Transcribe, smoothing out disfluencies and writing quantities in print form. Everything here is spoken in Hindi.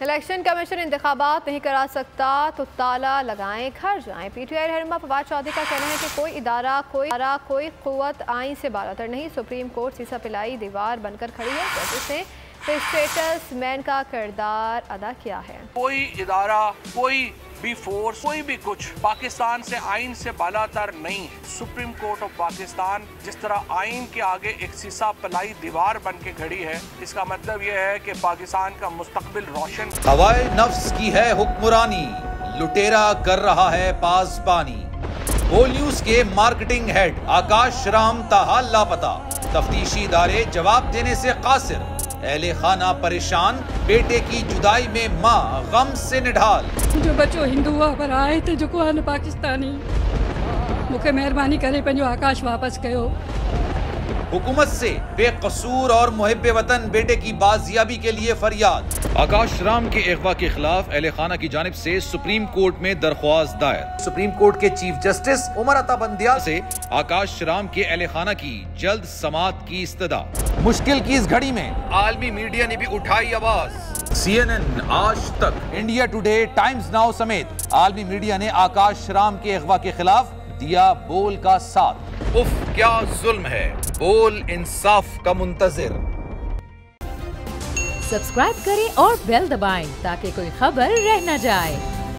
इलेक्शन कमीशन इंतखाबात नहीं करा सकता तो ताला लगाएं, घर जाएं। पीटीआई रहनुमा फवाद चौधरी का कहना है कि कोई इदारा कोई कुव्वत आइन से बालातर नहीं। सुप्रीम कोर्ट सीसा पिलाई दीवार बनकर खड़ी है, जस्टिस ने स्टेटस मैन का किरदार अदा किया है। कोई इदारा, कोई भी फोर्स, कोई भी कुछ पाकिस्तान से आइन से बालातर नहीं है। सुप्रीम कोर्ट ऑफ पाकिस्तान जिस तरह आइन के आगे एक सीसा पलाई दीवार बन के खड़ी है, इसका मतलब यह है कि पाकिस्तान का मुस्तकबिल रोशन। हवाए नफ्स की है हुक्मरानी, लुटेरा कर रहा है पासबानी। होल न्यूज के मार्केटिंग हेड आकाश राम ताहाल लापता, तफ्तीशी इदारे जवाब देने से कासिर। अहले खाना परेशान, बेटे की जुदाई में माँ गम से निढाल। जो बच्चो हिंदू हुआ पर आए थे जो को पाकिस्तानी, मुझे मेहरबानी करे पंजो आकाश वापस कयो। हुकूमत से बेकसूर और मुहिब्बे वतन बेटे की बाजियाबी के लिए फरियाद। आकाश राम के अगवा के खिलाफ अहले खाना की जानिब से सुप्रीम कोर्ट में दरख्वास्त दायर। सुप्रीम कोर्ट के चीफ जस्टिस उमर अता बंदियाल से आकाश राम के अहले खाना की जल्द समाअत की इस्तदा। मुश्किल की इस घड़ी में आलमी मीडिया ने भी उठाई आवाज। CNN, आज तक, इंडिया टुडे, टाइम्स नाउ समेत आलमी मीडिया ने आकाश राम के अगवा के खिलाफ दिया बोल का साथ। उफ क्या जुल्म है, बोल इंसाफ का मुंतजिर। सब्सक्राइब करें और बेल दबाएं ताकि कोई खबर रह न जाए।